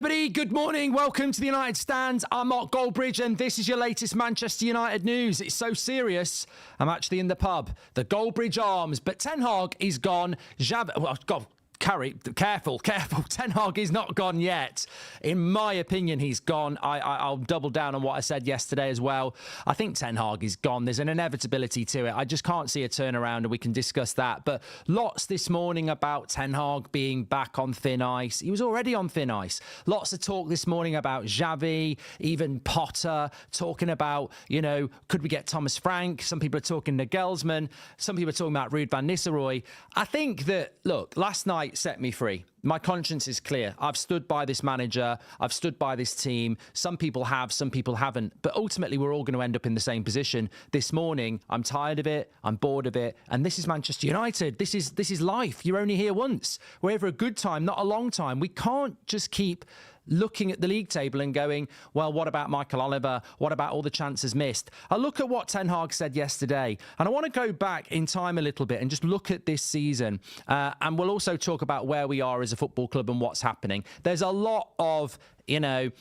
Everybody, good morning. Welcome to the United Stand. I'm Mark Goldbridge, and this is your latest Manchester United news. It's so serious. I'm actually in the pub, the Goldbridge Arms, but Ten Hag is gone. Careful. Ten Hag is not gone yet. In my opinion, he's gone. I'll double down on what I said yesterday as well. I think Ten Hag is gone. There's an inevitability to it. I just can't see a turnaround, and we can discuss that. But lots this morning about Ten Hag being back on thin ice. He was already on thin ice. Lots of talk this morning about Xavi, even Potter, talking about, could we get Thomas Frank? Some people are talking Nagelsmann. Some people are talking about Ruud van Nistelrooy. I think that, look, last night set me free. My conscience is clear. I've stood by this manager. I've stood by this team. Some people have, some people haven't. But ultimately, we're all going to end up in the same position. This morning, I'm tired of it. I'm bored of it. And this is Manchester United. This is life. You're only here once. We're here for a good time, not a long time. We can't just keep looking at the league table and going, well, what about Michael Oliver? What about all the chances missed? I look at what Ten Hag said yesterday, and I want to go back in time a little bit and just look at this season. And we'll also talk about where we are as a football club and what's happening. There's a lot of there's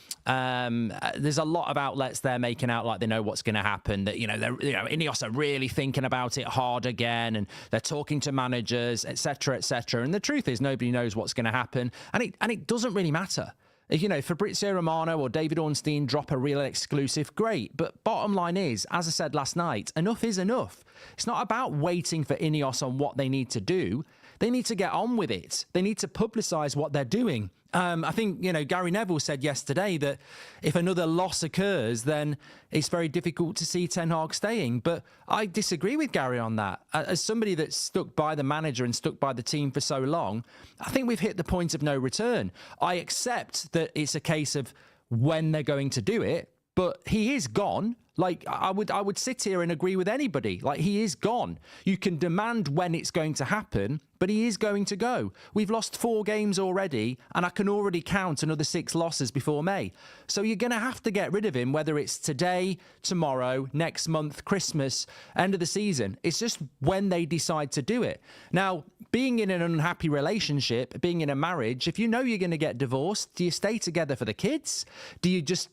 a lot of outlets there making out like they know what's going to happen, that, Ineos are really thinking about it hard again, and they're talking to managers, etc., etc. And the truth is, nobody knows what's going to happen. And it doesn't really matter. Fabrizio Romano or David Ornstein drop a real exclusive, great. But bottom line is, as I said last night, enough is enough. It's not about waiting for Ineos on what they need to do. They need to get on with it. They need to publicise what they're doing. I think, Gary Neville said yesterday that if another loss occurs, then it's very difficult to see Ten Hag staying. But I disagree with Gary on that. As somebody that's stuck by the manager and stuck by the team for so long, I think we've hit the point of no return. I accept that it's a case of when they're going to do it, but he is gone. I would sit here and agree with anybody. He is gone. You can demand when it's going to happen, but he is going to go. We've lost 4 games already, and I can already count another 6 losses before May. So you're going to have to get rid of him, whether it's today, tomorrow, next month, Christmas, end of the season. It's just when they decide to do it. Now, being in an unhappy relationship, being in a marriage, if you know you're going to get divorced, do you stay together for the kids? Do you just,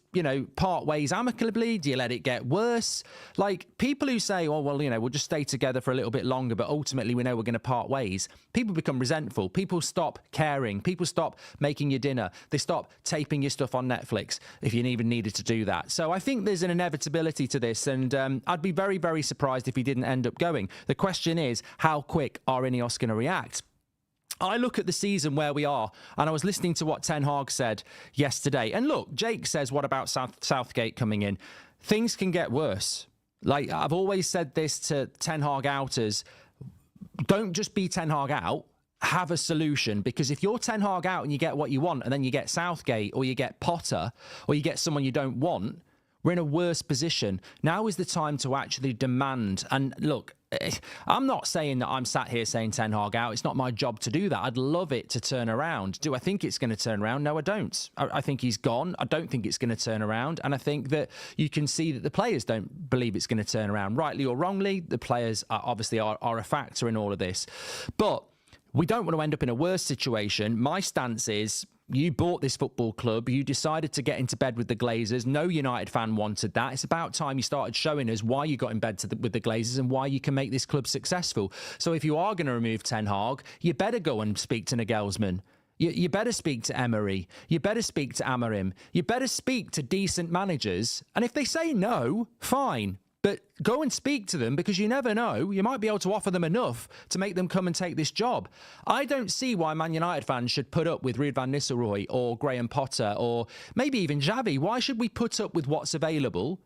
part ways amicably? Do you let it get worse? People who say, we'll just stay together for a little bit longer, but ultimately we know we're going to part ways. People become resentful. People stop caring. People stop making your dinner. They stop taping your stuff on Netflix if you even needed to do that. So I think there's an inevitability to this, and I'd be very, very surprised if he didn't end up going. The question is, how quick are Ineos going to react? I look at the season where we are, and I was listening to what Ten Hag said yesterday. And look, Jake says, what about Southgate coming in? Things can get worse. I've always said this to Ten Hag outers, don't just be Ten Hag out, have a solution. Because if you're Ten Hag out and you get what you want, and then you get Southgate or you get Potter or you get someone you don't want, we're in a worse position. Now is the time to actually demand. And look, I'm not saying that I'm sat here saying Ten Hag out. It's not my job to do that. I'd love it to turn around. Do I think it's going to turn around? No, I don't. I think he's gone. I don't think it's going to turn around. And I think that you can see that the players don't believe it's going to turn around. Rightly or wrongly, the players are a factor in all of this. But we don't want to end up in a worse situation. My stance is, you bought this football club. You decided to get into bed with the Glazers. No United fan wanted that. It's about time you started showing us why you got in bed with the Glazers and why you can make this club successful. So if you are going to remove Ten Hag, you better go and speak to Nagelsmann. You better speak to Emery. You better speak to Amorim. You better speak to decent managers. And if they say no, fine. But go and speak to them, because you never know. You might be able to offer them enough to make them come and take this job. I don't see why Man United fans should put up with Ruud van Nistelrooy or Graham Potter or maybe even Xavi. Why should we put up with what's available